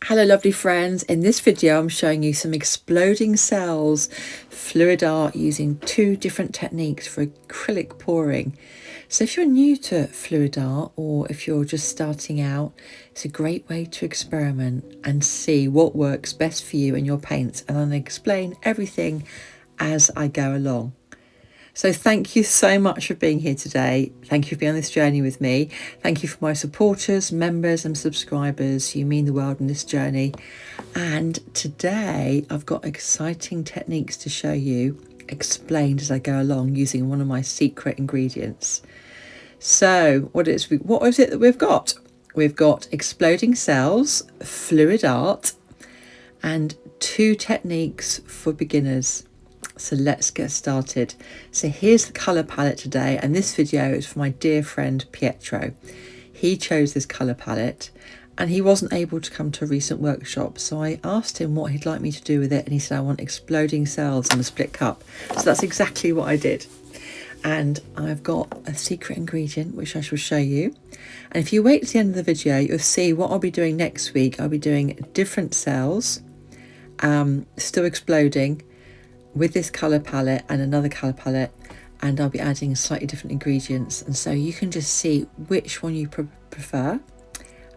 Hello lovely friends, in this video I'm showing you some exploding cells fluid art using two different techniques for acrylic pouring. So if you're new to fluid art or if you're just starting out, it's a great way to experiment and see what works best for you and your paints, and I'll explain everything as I go along. So thank you so much for being here today. Thank you for being on this journey with me. Thank you for my supporters, members and subscribers. You mean the world in this journey. And today I've got exciting techniques to show you, explained as I go along using one of my secret ingredients. So what is it that we've got? We've got exploding cells, fluid art, and two techniques for beginners. So let's get started. So here's the colour palette today, and this video is for my dear friend Pietro. He chose this colour palette and he wasn't able to come to a recent workshop, so I asked him what he'd like me to do with it, and he said I want exploding cells in a split cup. So that's exactly what I did. And I've got a secret ingredient which I shall show you, and if you wait to the end of the video you'll see what I'll be doing next week. I'll be doing different cells, still exploding, with this colour palette and another colour palette, and I'll be adding slightly different ingredients, and so you can just see which one you prefer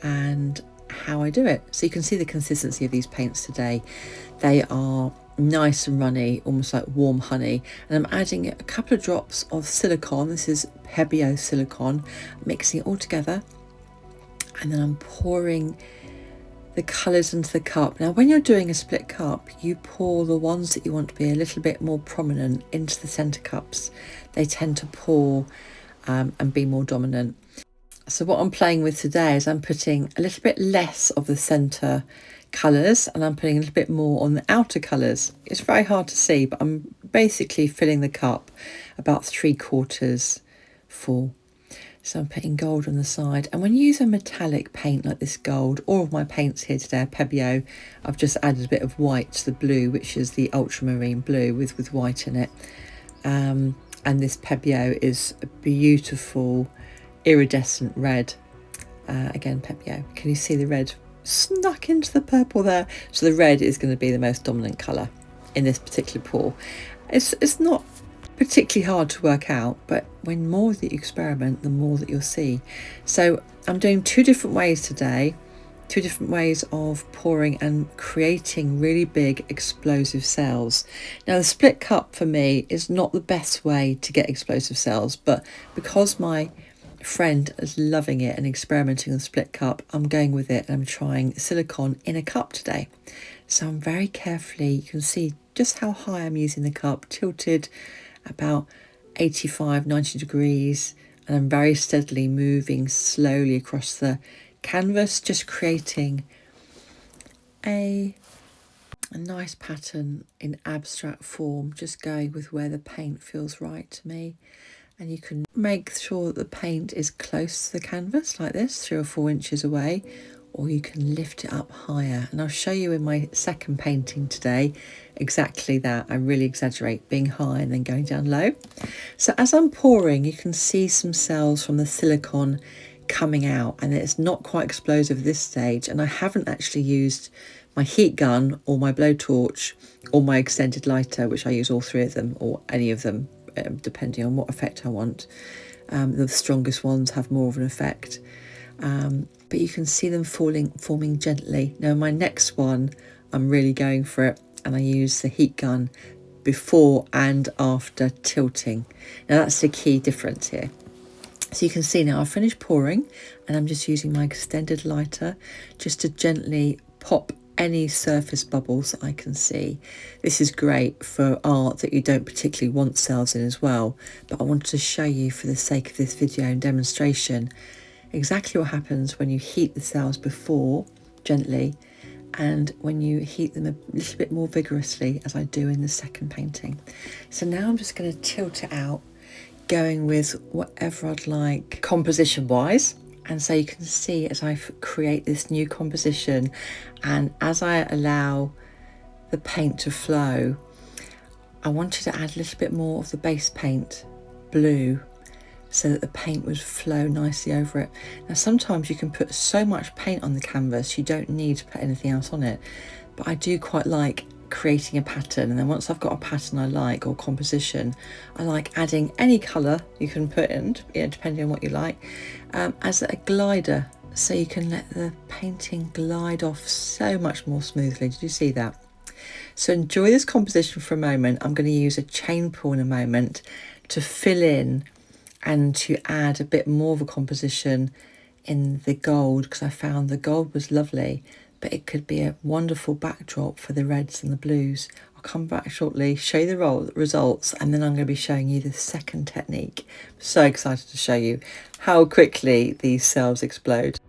and how I do it. So you can see the consistency of these paints today. They are nice and runny, almost like warm honey, and I'm adding a couple of drops of silicone. This is Pebeo silicone, mixing it all together, and then I'm pouring the colours into the cup. Now when you're doing a split cup, you pour the ones that you want to be a little bit more prominent into the centre cups. They tend to pour and be more dominant. So what I'm playing with today is I'm putting a little bit less of the centre colours and I'm putting a little bit more on the outer colours. It's very hard to see, but I'm basically filling the cup about 3/4 full. So I'm putting gold on the side, and when you use a metallic paint like this gold, all of my paints here today are Pebeo. I've just added a bit of white to the blue, which is the ultramarine blue with white in it. And this Pebeo is a beautiful iridescent red. Again, Pebeo. Can you see the red snuck into the purple there? So the red is going to be the most dominant colour in this particular pour. It's not particularly hard to work out, but when more that you experiment, the more that you'll see. So I'm doing two different ways today, two different ways of pouring and creating really big explosive cells. Now the split cup for me is not the best way to get explosive cells, but because my friend is loving it and experimenting on the split cup, I'm going with it, and I'm trying silicone in a cup today. So I'm very carefully, you can see just how high I'm using the cup, tilted about 85-90 degrees, and I'm very steadily moving slowly across the canvas, just creating a nice pattern in abstract form, just going with where the paint feels right to me. And you can make sure that the paint is close to the canvas like this, 3 or 4 inches away, or you can lift it up higher. And I'll show you in my second painting today exactly that. I really exaggerate being high and then going down low. So as I'm pouring, you can see some cells from the silicone coming out, and it's not quite explosive at this stage, and I haven't actually used my heat gun or my blowtorch or my extended lighter, which I use all 3 of them or any of them depending on what effect I want. The strongest ones have more of an effect, but you can see them forming gently. Now my next one, I'm really going for it, and I use the heat gun before and after tilting. Now that's the key difference here. So you can see now I've finished pouring, and I'm just using my extended lighter just to gently pop any surface bubbles that I can see. This is great for art that you don't particularly want cells in as well, but I wanted to show you, for the sake of this video and demonstration, exactly what happens when you heat the cells before gently and when you heat them a little bit more vigorously, as I do in the second painting. So now I'm just going to tilt it out, going with whatever I'd like composition wise. And so you can see as I create this new composition, and as I allow the paint to flow, I wanted to add a little bit more of the base paint, blue, so that the paint would flow nicely over it. Now sometimes you can put so much paint on the canvas you don't need to put anything else on it, but I do quite like creating a pattern, and then once I've got a pattern I like, or composition, I like adding any colour you can put in, depending on what you like, as a glider, so you can let the painting glide off so much more smoothly. Did you see that? So enjoy this composition for a moment. I'm going to use a chain pull in a moment to fill in and to add a bit more of a composition in the gold, because I found the gold was lovely, but it could be a wonderful backdrop for the reds and the blues. I'll come back shortly, show you the results, and then I'm going to be showing you the second technique. I'm so excited to show you how quickly these cells explode.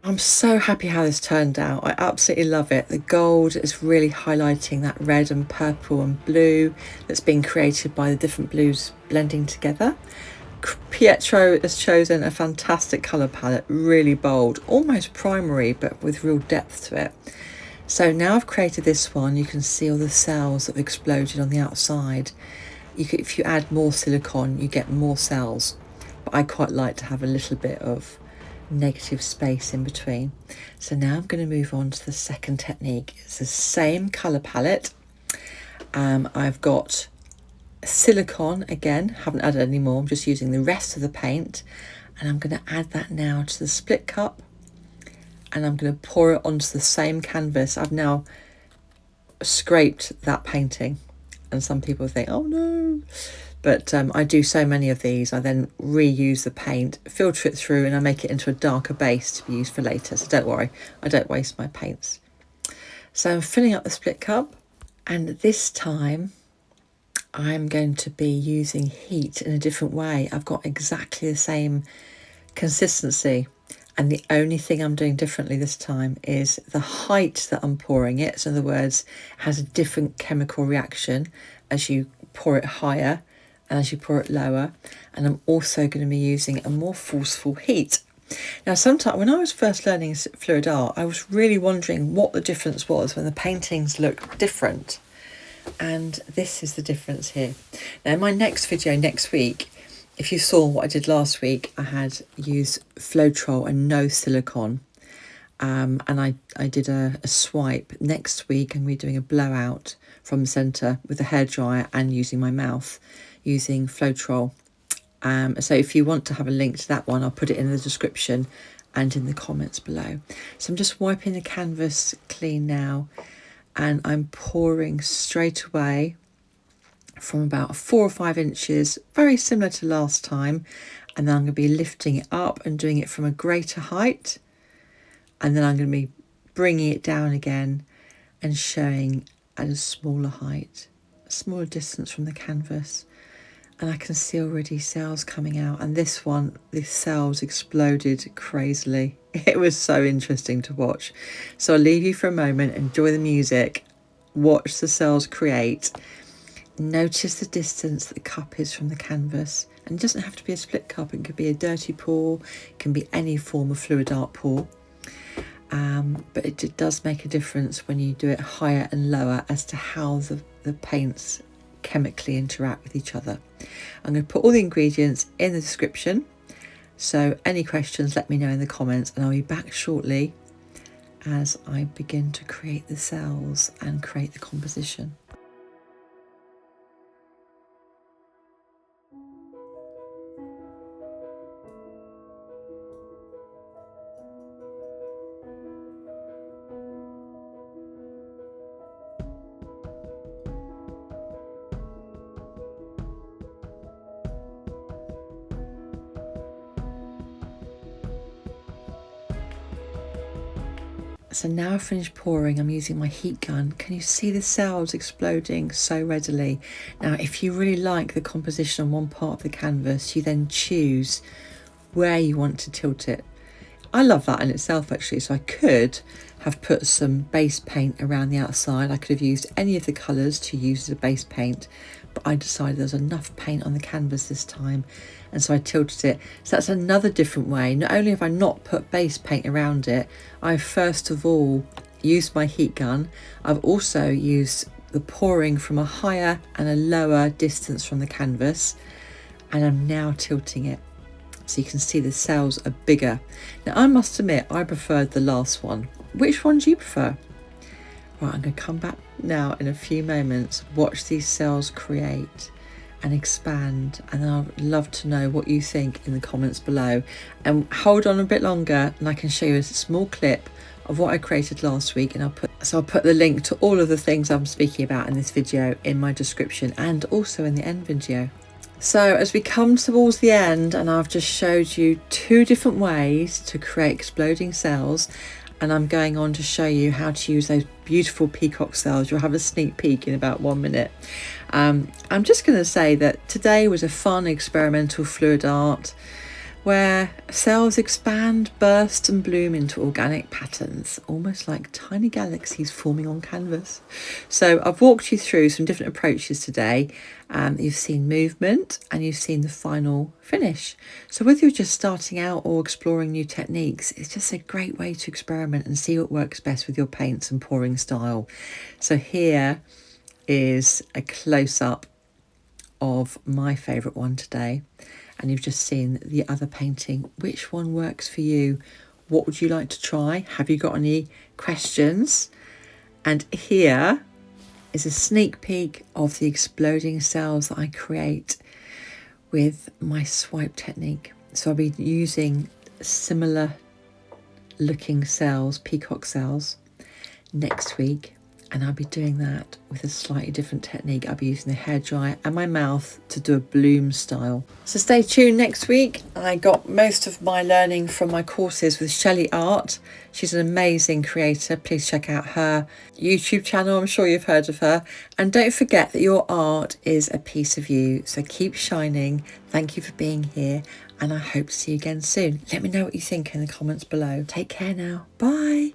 I'm so happy how this turned out. I absolutely love it. The gold is really highlighting that red and purple and blue that's been created by the different blues blending together. Pietro has chosen a fantastic colour palette, really bold, almost primary, but with real depth to it. So now I've created this one, you can see all the cells that have exploded on the outside. If you add more silicone, you get more cells, but I quite like to have a little bit of negative space in between. So now I'm going to move on to the second technique. It's the same colour palette. I've got silicone again, haven't added any more, I'm just using the rest of the paint, and I'm going to add that now to the split cup, and I'm going to pour it onto the same canvas. I've now scraped that painting, and some people think, oh no, but I do so many of these. I then reuse the paint, filter it through, and I make it into a darker base to be used for later, so don't worry, I don't waste my paints. So I'm filling up the split cup, and this time I'm going to be using heat in a different way. I've got exactly the same consistency, and the only thing I'm doing differently this time is the height that I'm pouring it. So in other words, it has a different chemical reaction as you pour it higher and as you pour it lower. And I'm also going to be using a more forceful heat. Now, sometimes when I was first learning fluid art, I was really wondering what the difference was when the paintings looked different. And this is the difference here. Now in my next video next week, if you saw what I did last week, I had used Floetrol and no silicone, and I did a swipe. Next week I'm going to be doing a blowout from the centre with a hairdryer and using my mouth using Floetrol. So if you want to have a link to that one, I'll put it in the description and in the comments below. So I'm just wiping the canvas clean now, and I'm pouring straight away from about 4 or 5 inches, very similar to last time. And then I'm going to be lifting it up and doing it from a greater height. And then I'm going to be bringing it down again and showing at a smaller height, a smaller distance from the canvas. And I can see already cells coming out. And this one, the cells exploded crazily. It was so interesting to watch. So I'll leave you for a moment, enjoy the music, watch the cells create. Notice the distance that the cup is from the canvas. And it doesn't have to be a split cup, it could be a dirty pour, it can be any form of fluid art pour. But it does make a difference when you do it higher and lower as to how the paints chemically interact with each other. I'm going to put all the ingredients in the description, so any questions let me know in the comments, and I'll be back shortly as I begin to create the cells and create the composition. So now I've finished pouring, I'm using my heat gun. Can you see the cells exploding so readily? Now, if you really like the composition on one part of the canvas, you then choose where you want to tilt it. I love that in itself, actually. So I could have put some base paint around the outside. I could have used any of the colours to use as a base paint, but I decided there's enough paint on the canvas this time, and so I tilted it. So that's another different way. Not only have I not put base paint around it, I've first of all used my heat gun. I've also used the pouring from a higher and a lower distance from the canvas, and I'm now tilting it. So you can see the cells are bigger. Now I must admit, I preferred the last one. Which one do you prefer? Right, I'm going to come back now in a few moments, watch these cells create and expand, and then I'd love to know what you think in the comments below. And hold on a bit longer and I can show you a small clip of what I created last week, and I'll put the link to all of the things I'm speaking about in this video in my description and also in the end video. So as we come towards the end, and I've just showed you 2 different ways to create exploding cells, and I'm going on to show you how to use those beautiful peacock cells. You'll have a sneak peek in about 1 minute. I'm just going to say that today was a fun experimental fluid art. where cells expand, burst and bloom into organic patterns, almost like tiny galaxies forming on canvas. So I've walked you through some different approaches today. You've seen movement and you've seen the final finish. So whether you're just starting out or exploring new techniques, it's just a great way to experiment and see what works best with your paints and pouring style. So here is a close-up of my favourite one today, and you've just seen the other painting. Which one works for you? What would you like to try? Have you got any questions? And here is a sneak peek of the exploding cells that I create with my swipe technique. So I'll be using similar looking cells, peacock cells, next week, and I'll be doing that with a slightly different technique. I'll be using the hairdryer and my mouth to do a bloom style. So stay tuned next week. I got most of my learning from my courses with Shelley Art. She's an amazing creator. Please check out her YouTube channel. I'm sure you've heard of her. And don't forget that your art is a piece of you. So keep shining. Thank you for being here, and I hope to see you again soon. Let me know what you think in the comments below. Take care now. Bye.